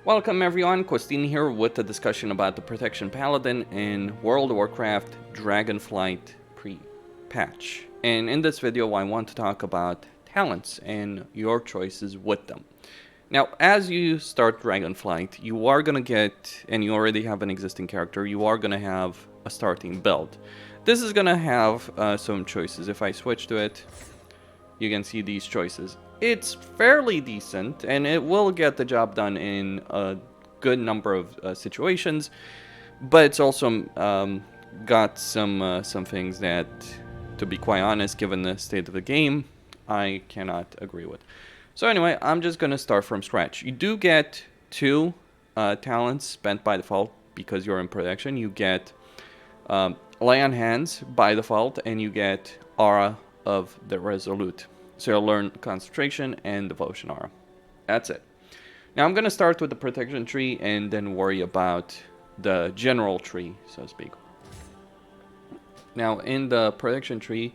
Welcome everyone, Costin here with a discussion about the Protection Paladin in World of Warcraft Dragonflight Pre-Patch. And in this video I want to talk about talents and your choices with them. Now, as you start Dragonflight, you are going to get, and you already have an existing character, you are going to have a starting build. This is going to have some choices. If I switch to it, you can see these choices. It's fairly decent, and it will get the job done in a good number of situations, but it's also got some things that, to be quite honest, given the state of the game, I cannot agree with. So anyway, I'm just going to start from scratch. You do get two talents spent by default because you're in protection. You get Lay on Hands by default, and you get Aura of the Resolute. So you'll learn Concentration and Devotion Aura. That's it. Now I'm going to start with the Protection tree and then worry about the general tree, so to speak. Now in the Protection tree,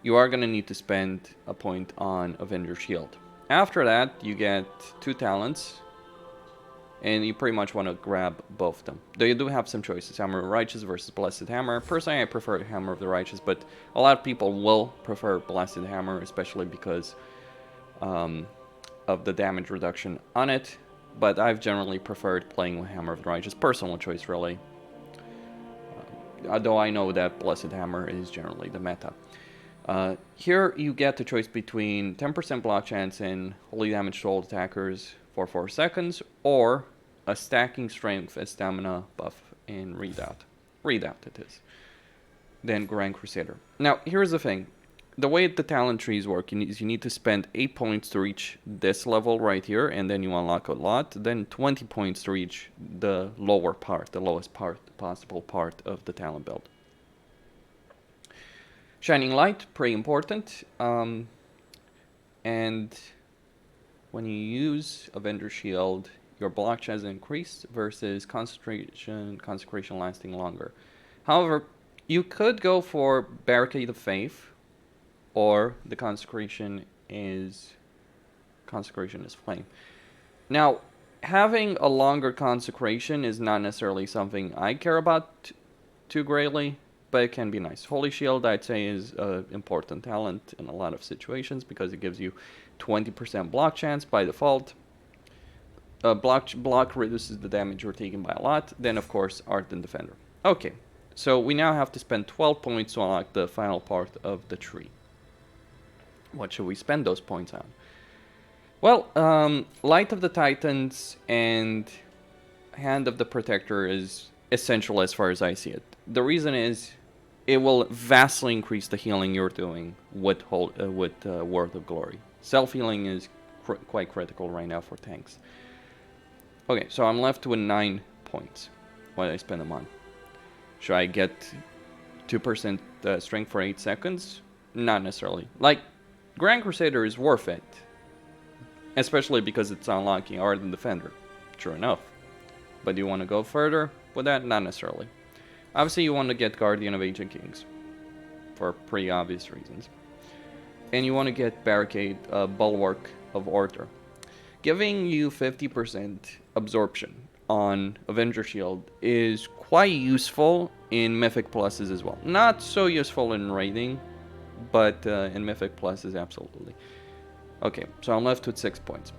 you are going to need to spend a point on Avenger Shield. After that, you get two talents, and you pretty much want to grab both of them. Though you do have some choices, Hammer of the Righteous versus Blessed Hammer. Personally, I prefer the Hammer of the Righteous, but a lot of people will prefer Blessed Hammer, especially because of the damage reduction on it. But I've generally preferred playing with Hammer of the Righteous. Personal choice, really. Though I know that Blessed Hammer is generally the meta. Here you get the choice between 10% block chance and holy damage to all attackers for 4 seconds, or a stacking strength and stamina buff in Redoubt. Redoubt it is. Then Grand Crusader. Now, here's the thing. The way the talent trees work is you need to spend 8 points to reach this level right here, and then you unlock a lot. Then 20 points to reach the lower part, the lowest part, possible part of the talent build. Shining Light, pretty important. And when you use Avenger Shield, your block chance increased versus Consecration lasting longer. However, you could go for Barricade of Faith, or the Consecration is Flame. Now, having a longer Consecration is not necessarily something I care about too greatly, but it can be nice. Holy Shield, I'd say, is an important talent in a lot of situations because it gives you 20% block chance by default. Block reduces the damage you're taking by a lot. Then, of course, Ardent Defender. Okay, so we now have to spend 12 points to unlock the final part of the tree. What should we spend those points on? Well, Light of the Titans and Hand of the Protector is essential as far as I see it. The reason is it will vastly increase the healing you're doing with Word of Glory. Self-healing is quite critical right now for tanks. Okay, so I'm left with 9 points. What do I spend them on? Should I get 2% strength for 8 seconds? Not necessarily. Like, Grand Crusader is worth it. Especially because it's unlocking Ardent Defender. True enough. But do you want to go further with that? Not necessarily. Obviously, you want to get Guardian of Ancient Kings. For pretty obvious reasons. And you want to get Barricade, Bulwark of Order. Giving you 50% absorption on Avenger Shield is quite useful in Mythic Pluses as well. Not so useful in raiding, but in Mythic Pluses, absolutely. Okay, so I'm left with 6 points.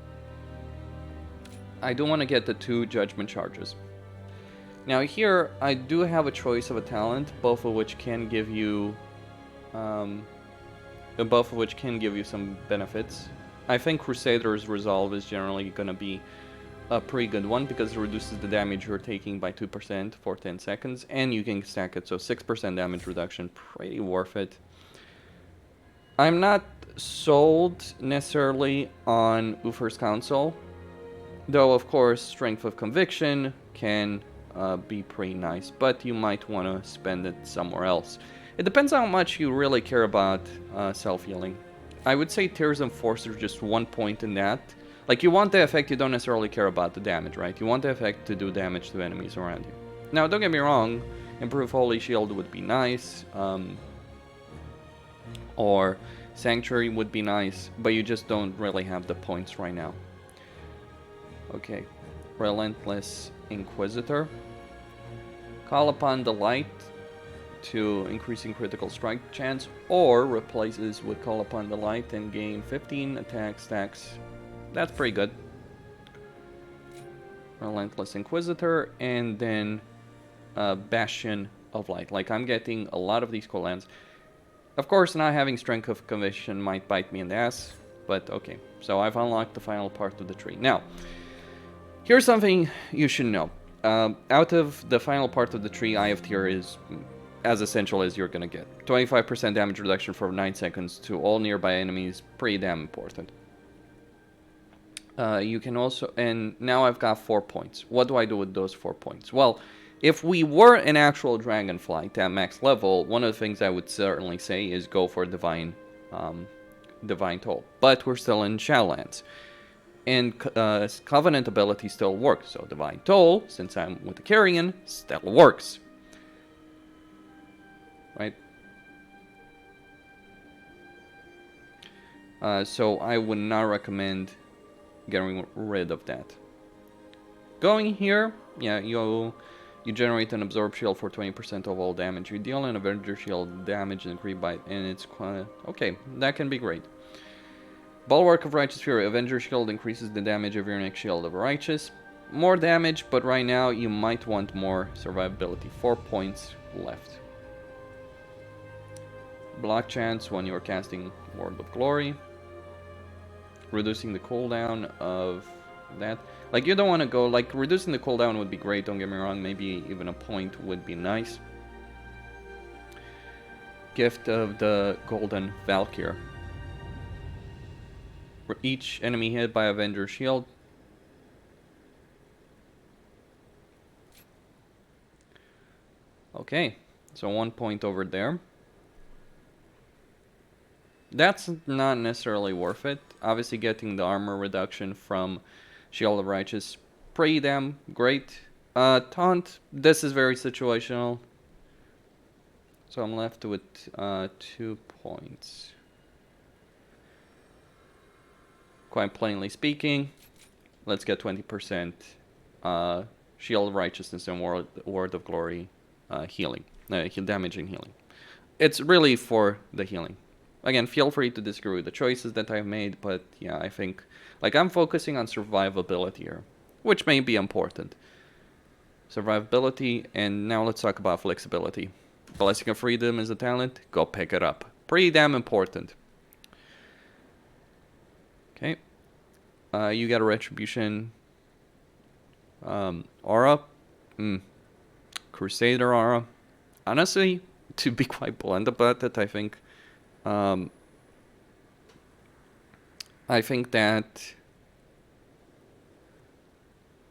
I do want to get the 2 Judgment Charges. Now here, I do have a choice of a talent, both of which can give you some benefits. I think Crusader's Resolve is generally going to be a pretty good one because it reduces the damage you're taking by 2% for 10 seconds, and you can stack it, so 6% damage reduction, pretty worth it. I'm not sold necessarily on Uther's Council, though of course Strength of Conviction can be pretty nice, but you might want to spend it somewhere else. It depends on how much you really care about self-healing. I would say Tears and Force are just 1 point in that. Like, you want the effect, you don't necessarily care about the damage, right? You want the effect to do damage to enemies around you. Now, don't get me wrong, Improve Holy Shield would be nice, or Sanctuary would be nice, but you just don't really have the points right now. Okay. Relentless Inquisitor. Call upon the light to increasing critical strike chance, or replaces with Call upon the light and gain 15 attack stacks. That's pretty good. Relentless Inquisitor, and then Bastion of Light. Like, I'm getting a lot of these cool lands. Of course, not having Strength of Conviction might bite me in the ass, but okay. So I've unlocked the final part of the tree. Now, here's something you should know. Out of the final part of the tree, Eye of Tyr is as essential as you're gonna get. 25% damage reduction for 9 seconds to all nearby enemies, pretty damn important. You can also, and now I've got 4 points. What do I do with those 4 points? Well, if we were an actual Dragonflight at max level, one of the things I would certainly say is go for Divine Toll. But we're still in Shadowlands. And Covenant ability still works. So Divine Toll, since I'm with the Carrion, still works. Right? So I would not recommend getting rid of that. Going here, yeah, you generate an Absorb Shield for 20% of all damage you deal, and Avenger Shield damage increased by, and it's okay, that can be great. Bulwark of Righteous Fury. Avenger Shield increases the damage of your next Shield of Righteous. More damage, but right now you might want more survivability. 4 points left. Block chance when you're casting Word of Glory. Reducing the cooldown of that. Like, you don't want to go, like, reducing the cooldown would be great, don't get me wrong, maybe even a point would be nice. Gift of the Golden Valkyr. For each enemy hit by Avenger Shield. Okay, so 1 point over there. That's not necessarily worth it. Obviously, getting the armor reduction from Shield of Righteous, pretty damn great. Taunt, this is very situational. So I'm left with 2 points. Quite plainly speaking, let's get 20% Shield of Righteousness and Word of Glory healing. Damage and healing. It's really for the healing. Again, feel free to disagree with the choices that I've made, but yeah, I think, like, I'm focusing on survivability here, which may be important. Survivability, and now let's talk about flexibility. Blessing of Freedom is a talent, go pick it up. Pretty damn important. Okay. You got a Retribution aura. Crusader aura. Honestly, to be quite blunt about it, I think that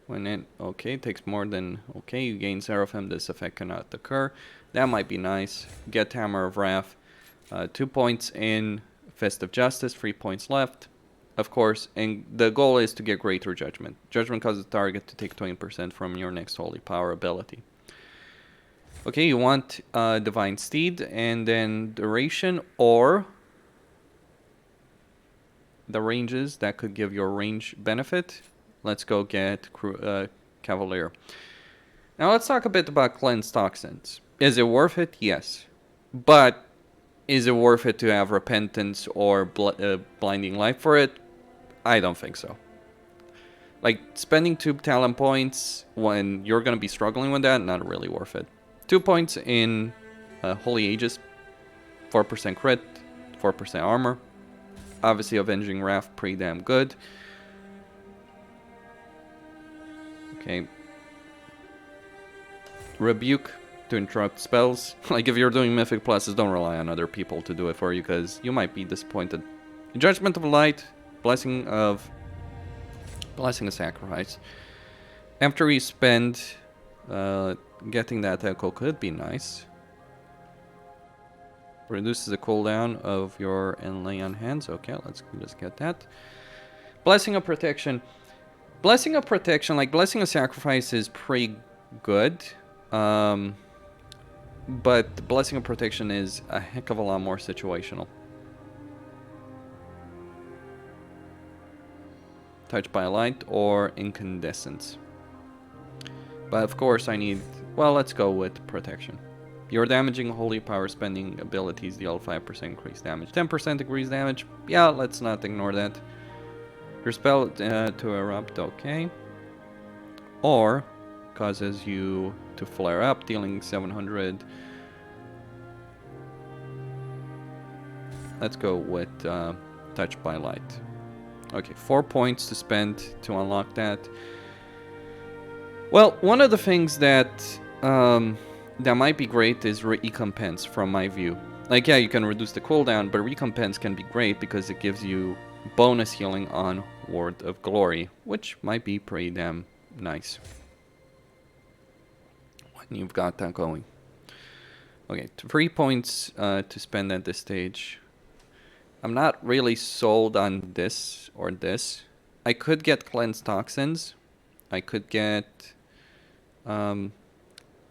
when it takes more than you gain Seraphim, this effect cannot occur. That might be nice. Get Hammer of Wrath, 2 points in Fist of Justice, 3 points left, of course, and the goal is to get Greater Judgment. Judgment causes the target to take 20% from your next Holy Power ability. Okay, you want Divine Steed, and then Duration, or the ranges that could give you a range benefit. Let's go get Cavalier. Now let's talk a bit about Cleanse Toxins. Is it worth it? Yes. But is it worth it to have Repentance or Blinding Light for it? I don't think so. Like, spending 2 talent points when you're going to be struggling with that, not really worth it. 2 points in Holy Aegis, 4% crit, 4% armor. Obviously, Avenging Wrath, pretty damn good. Okay. Rebuke to interrupt spells. Like, if you're doing Mythic Pluses, don't rely on other people to do it for you, because you might be disappointed. Judgment of Light, Blessing of Sacrifice. After you spend... getting that echo could be nice. Reduces the cooldown of your Lay on Hands. Okay, let's just get that. Blessing of Protection. Blessing of Protection, like Blessing of Sacrifice, is pretty good. But Blessing of Protection is a heck of a lot more situational. Touch by Light, or Incandescence. But of course I need... Well, let's go with Protection. Your damaging holy power spending abilities deal 5% increased damage. 10% increased damage? Yeah, let's not ignore that. Your spell to erupt, okay. Or causes you to flare up, dealing 700. Let's go with Touch by Light. Okay, 4 points to spend to unlock that. Well, one of the things that that might be great is recompense from my view. Like, yeah, you can reduce the cooldown, but recompense can be great because it gives you bonus healing on Word of Glory, which might be pretty damn nice when you've got that going. Okay, 3 points to spend at this stage. I'm not really sold on this or this. I could get Cleanse Toxins. I could get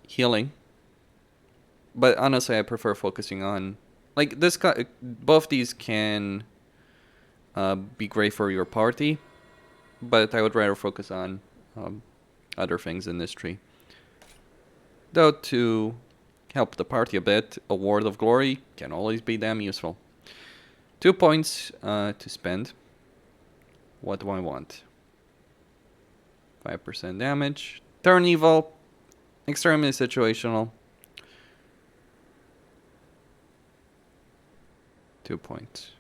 healing. But honestly, I prefer focusing on... Like, this both these can be great for your party, but I would rather focus on other things in this tree. Though, to help the party a bit, a Word of Glory can always be damn useful. 2 points to spend. What do I want? 5% damage. Turn evil. Extremely situational. 2 points.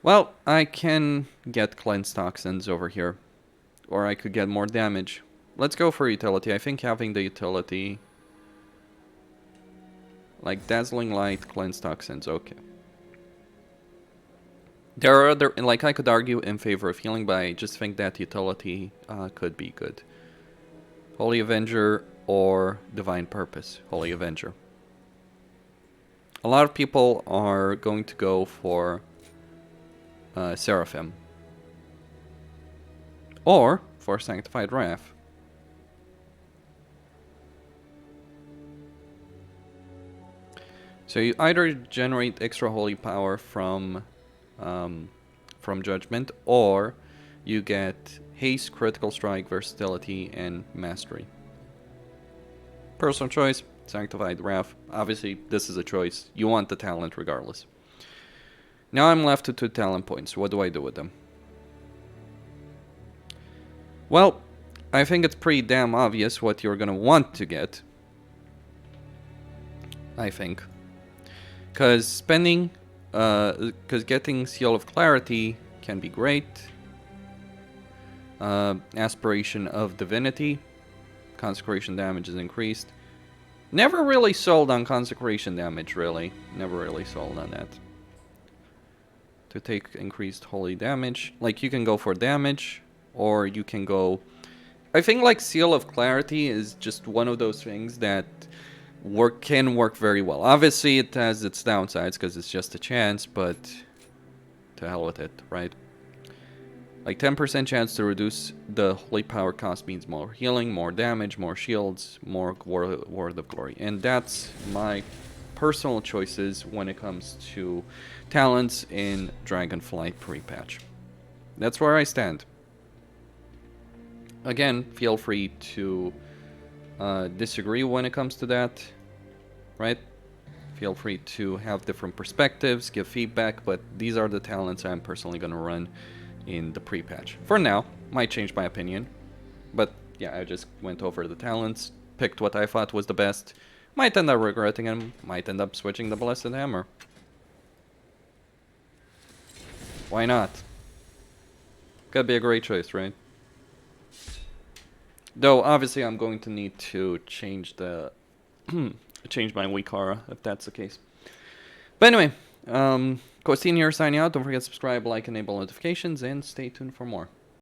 Well, I can get Cleanse Toxins over here. Or I could get more damage. Let's go for utility. I think having the utility... Like Dazzling Light, Cleanse Toxins, okay. There are other... Like, I could argue in favor of healing, but I just think that utility could be good. Holy Avenger or Divine Purpose. Holy Avenger. A lot of people are going to go for Seraphim. Or for Sanctified Wrath. So you either generate extra holy power from Judgment, or you get Haste, Critical Strike, Versatility, and Mastery. Personal choice, Sanctified Wrath. Obviously, this is a choice. You want the talent regardless. Now I'm left to 2 talent points. What do I do with them? Well, I think it's pretty damn obvious what you're gonna want to get. I think. Because spending... Because getting Seal of Clarity can be great. Aspiration of Divinity. Consecration damage is increased. Never really sold on consecration damage, really. Never really sold on that. To take increased holy damage. Like, you can go for damage, or you can go... I think, like, Seal of Clarity is just one of those things that can work very well. Obviously, it has its downsides, because it's just a chance, but... to hell with it, right? Like 10% chance to reduce the holy power cost means more healing, more damage, more shields, more Word of Glory. And that's my personal choices when it comes to talents in Dragonflight Pre-Patch. That's where I stand. Again, feel free to disagree when it comes to that, right? Feel free to have different perspectives, give feedback, but these are the talents I'm personally going to run in the pre-patch. For now, might change my opinion, but yeah, I just went over the talents, picked what I thought was the best, might end up regretting them, might end up switching the Blessed Hammer. Why not? Could be a great choice, right? Though, obviously, I'm going to need to change the... change my weak aura, if that's the case. But anyway, Costin here signing out. Don't forget to subscribe, like, enable notifications, and stay tuned for more.